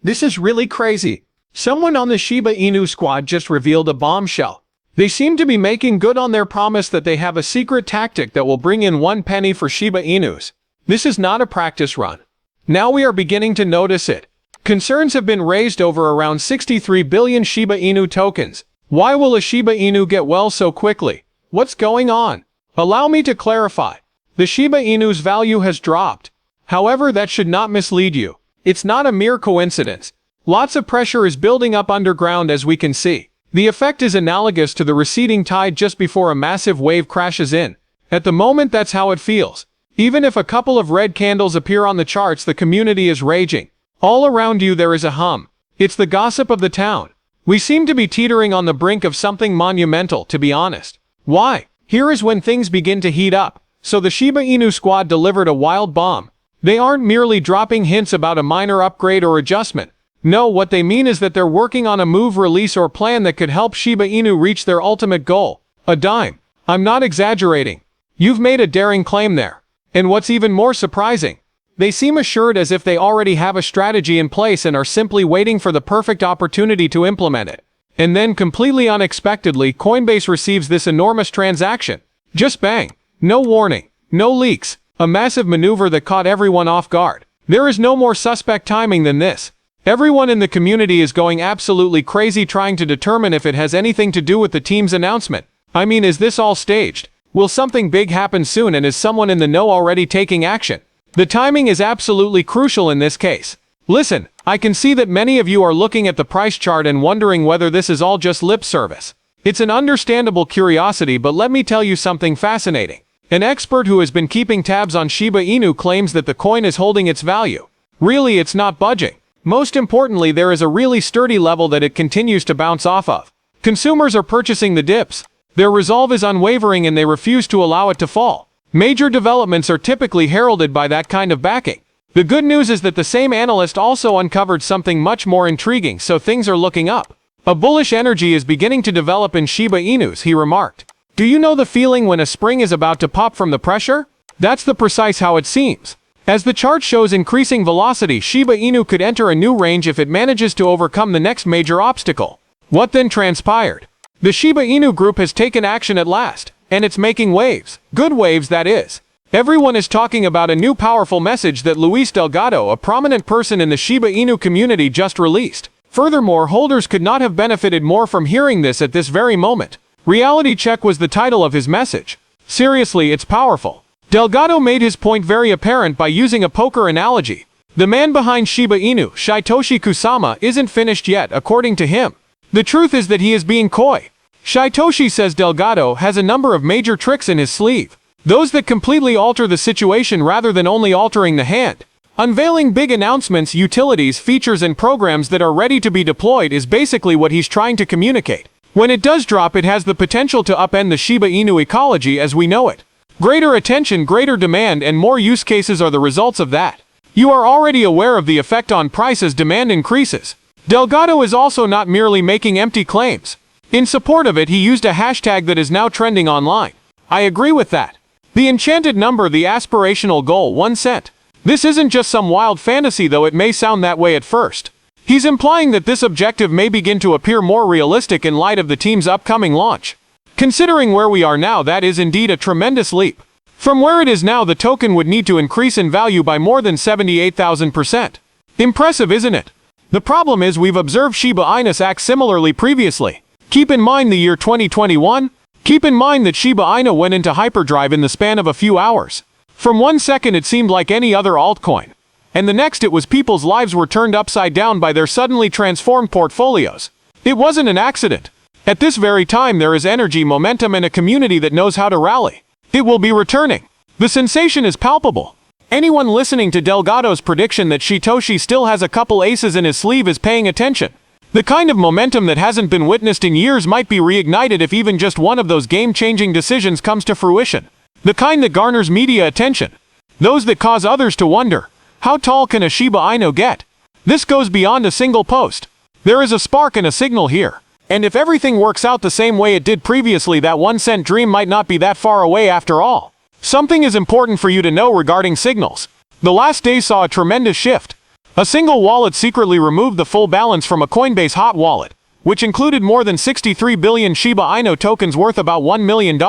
This is really crazy. Someone on the Shiba Inu squad just revealed a bombshell. They seem to be making good on their promise that they have a secret tactic that will bring in 1 penny for Shiba Inus. This is not a practice run. Now we are beginning to notice it. Concerns have been raised over around 63 billion Shiba Inu tokens. Why will a Shiba Inu get well so quickly? What's going on? Allow me to clarify. The Shiba Inu's value has dropped. However, that should not mislead you. It's not a mere coincidence. Lots of pressure is building up underground as we can see. The effect is analogous to the receding tide just before a massive wave crashes in. At the moment, that's how it feels. Even if a couple of red candles appear on the charts, the community is raging. All around you there is a hum. It's the gossip of the town. We seem to be teetering on the brink of something monumental, to be honest. Why? Here is when things begin to heat up. So the Shiba Inu squad delivered a wild bomb. They aren't merely dropping hints about a minor upgrade or adjustment. No, what they mean is that they're working on a move, release, or plan that could help Shiba Inu reach their ultimate goal. A dime. I'm not exaggerating. You've made a daring claim there. And what's even more surprising, they seem assured as if they already have a strategy in place and are simply waiting for the perfect opportunity to implement it. And then, completely unexpectedly, Coinbase receives this enormous transaction. Just bang. No warning. No leaks. A massive maneuver that caught everyone off guard. There is no more suspect timing than this. Everyone in the community is going absolutely crazy trying to determine if it has anything to do with the team's announcement. I mean, is this all staged? Will something big happen soon, and is someone in the know already taking action? The timing is absolutely crucial in this case. Listen, I can see that many of you are looking at the price chart and wondering whether this is all just lip service. It's an understandable curiosity, but let me tell you something fascinating. An expert who has been keeping tabs on Shiba Inu claims that the coin is holding its value. Really, it's not budging. Most importantly, there is a really sturdy level that it continues to bounce off of. Consumers are purchasing the dips. Their resolve is unwavering and they refuse to allow it to fall. Major developments are typically heralded by that kind of backing. The good news is that the same analyst also uncovered something much more intriguing, so things are looking up. A bullish energy is beginning to develop in Shiba Inus, he remarked. Do you know the feeling when a spring is about to pop from the pressure? That's the precise how it seems. As the chart shows increasing velocity, Shiba Inu could enter a new range if it manages to overcome the next major obstacle. What then transpired? The Shiba Inu group has taken action at last, and it's making waves. Good waves, that is. Everyone is talking about a new powerful message that Luis Delgado, a prominent person in the Shiba Inu community, just released. Furthermore, holders could not have benefited more from hearing this at this very moment. Reality check was the title of his message. Seriously, it's powerful. Delgado made his point very apparent by using a poker analogy. The man behind Shiba Inu, Shytoshi Kusama, isn't finished yet, according to him. The truth is that he is being coy. Shytoshi says Delgado has a number of major tricks in his sleeve. Those that completely alter the situation rather than only altering the hand. Unveiling big announcements, utilities, features, and programs that are ready to be deployed is basically what he's trying to communicate. When it does drop, it has the potential to upend the Shiba Inu ecology as we know it. Greater attention, greater demand, and more use cases are the results of that. You are already aware of the effect on price as demand increases. Delgado is also not merely making empty claims. In support of it, he used a hashtag that is now trending online. I agree with that. The enchanted number, the aspirational goal, 1 cent. This isn't just some wild fantasy, though it may sound that way at first. He's implying that this objective may begin to appear more realistic in light of the team's upcoming launch. Considering where we are now, that is indeed a tremendous leap. From where it is now, the token would need to increase in value by more than 78,000%. Impressive, isn't it? The problem is we've observed Shiba Inus act similarly previously. Keep in mind the year 2021. Keep in mind that Shiba Inu went into hyperdrive in the span of a few hours. From 1 second it seemed like any other altcoin. And the next it was people's lives were turned upside down by their suddenly transformed portfolios. It wasn't an accident. At this very time there is energy, momentum, and a community that knows how to rally. It will be returning. The sensation is palpable. Anyone listening to Delgado's prediction that Shytoshi still has a couple aces in his sleeve is paying attention. The kind of momentum that hasn't been witnessed in years might be reignited if even just one of those game-changing decisions comes to fruition. The kind that garners media attention. Those that cause others to wonder, how tall can a Shiba Inu get? This goes beyond a single post. There is a spark and a signal here. And if everything works out the same way it did previously, that 1 cent dream might not be that far away after all. Something is important for you to know regarding signals. The last day saw a tremendous shift. A single wallet secretly removed the full balance from a Coinbase hot wallet, which included more than 63 billion Shiba Inu tokens worth about $1 million.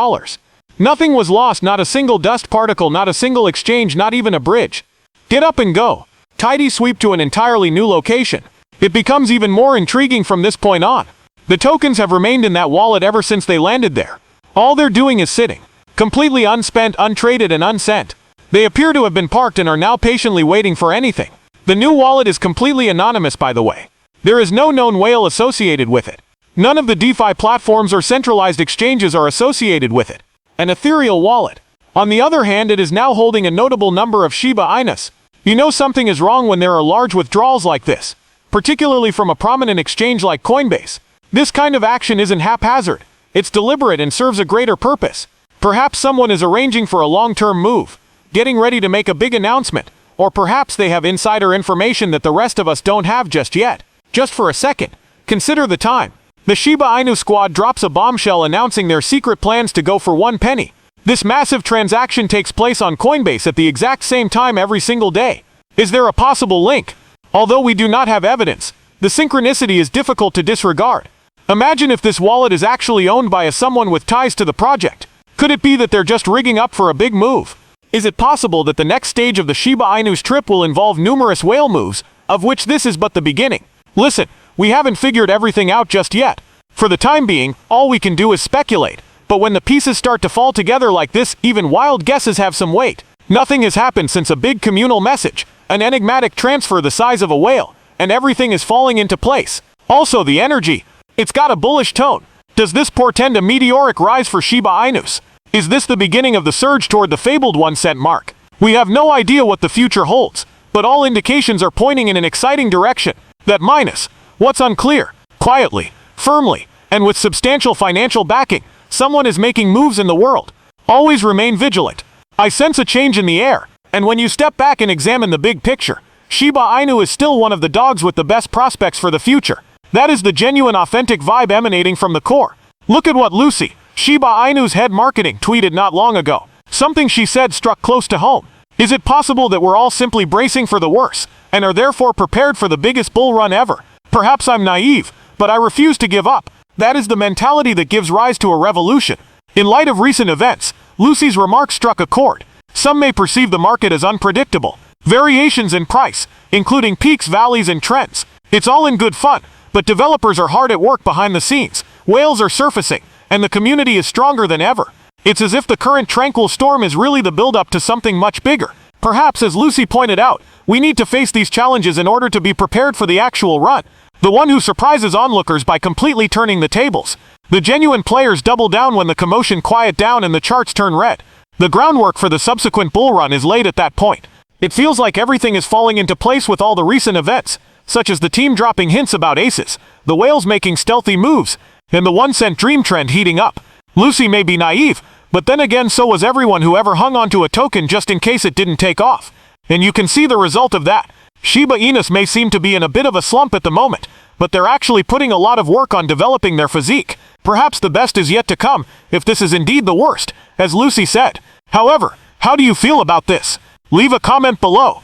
Nothing was lost, not a single dust particle, not a single exchange, not even a bridge. Get up and go. Tidy sweep to an entirely new location. It becomes even more intriguing from this point on. The tokens have remained in that wallet ever since they landed there. All they're doing is sitting, completely unspent, untraded, and unsent. They appear to have been parked and are now patiently waiting for anything. The new wallet is completely anonymous, by the way. There is no known whale associated with it. None of the DeFi platforms or centralized exchanges are associated with it. An ethereal wallet. On the other hand, it is now holding a notable number of Shiba Inus. You know something is wrong when there are large withdrawals like this, particularly from a prominent exchange like Coinbase. This kind of action isn't haphazard. It's deliberate and serves a greater purpose. Perhaps someone is arranging for a long-term move, getting ready to make a big announcement, or perhaps they have insider information that the rest of us don't have just yet. Just for a second, consider the time. The Shiba Inu squad drops a bombshell announcing their secret plans to go for 1 penny. This massive transaction takes place on Coinbase at the exact same time every single day. Is there a possible link? Although we do not have evidence, the synchronicity is difficult to disregard. Imagine if this wallet is actually owned by someone with ties to the project. Could it be that they're just rigging up for a big move? Is it possible that the next stage of the Shiba Inu's trip will involve numerous whale moves, of which this is but the beginning? Listen, we haven't figured everything out just yet. For the time being, all we can do is speculate. But when the pieces start to fall together like this, even wild guesses have some weight. Nothing has happened since a big communal message, an enigmatic transfer the size of a whale, and everything is falling into place. Also, the energy. It's got a bullish tone. Does this portend a meteoric rise for Shiba Inus? Is this the beginning of the surge toward the fabled 1 cent mark? We have no idea what the future holds, but all indications are pointing in an exciting direction. That minus, what's unclear, quietly, firmly, and with substantial financial backing, someone is making moves in the world. Always remain vigilant. I sense a change in the air, and when you step back and examine the big picture, Shiba Inu is still one of the dogs with the best prospects for the future. That is the genuine, authentic vibe emanating from the core. Look at what Lucy, Shiba Inu's head marketing, tweeted not long ago. Something she said struck close to home. Is it possible that we're all simply bracing for the worst, and are therefore prepared for the biggest bull run ever? Perhaps I'm naive, but I refuse to give up. That is the mentality that gives rise to a revolution. In light of recent events, Lucy's remarks struck a chord. Some may perceive the market as unpredictable. Variations in price, including peaks, valleys, and trends. It's all in good fun, but developers are hard at work behind the scenes. Whales are surfacing, and the community is stronger than ever. It's as if the current tranquil storm is really the build-up to something much bigger. Perhaps, as Lucy pointed out, we need to face these challenges in order to be prepared for the actual run. The one who surprises onlookers by completely turning the tables. The genuine players double down when the commotion quiet down and the charts turn red. The groundwork for the subsequent bull run is laid at that point. It feels like everything is falling into place with all the recent events, such as the team dropping hints about aces, the whales making stealthy moves, and the 1 cent dream trend heating up. Lucy may be naive, but then again so was everyone who ever hung onto a token just in case it didn't take off. And you can see the result of that. Shiba Inus may seem to be in a bit of a slump at the moment, but they're actually putting a lot of work on developing their physique. Perhaps the best is yet to come, if this is indeed the worst, as Lucy said. However, how do you feel about this? Leave a comment below.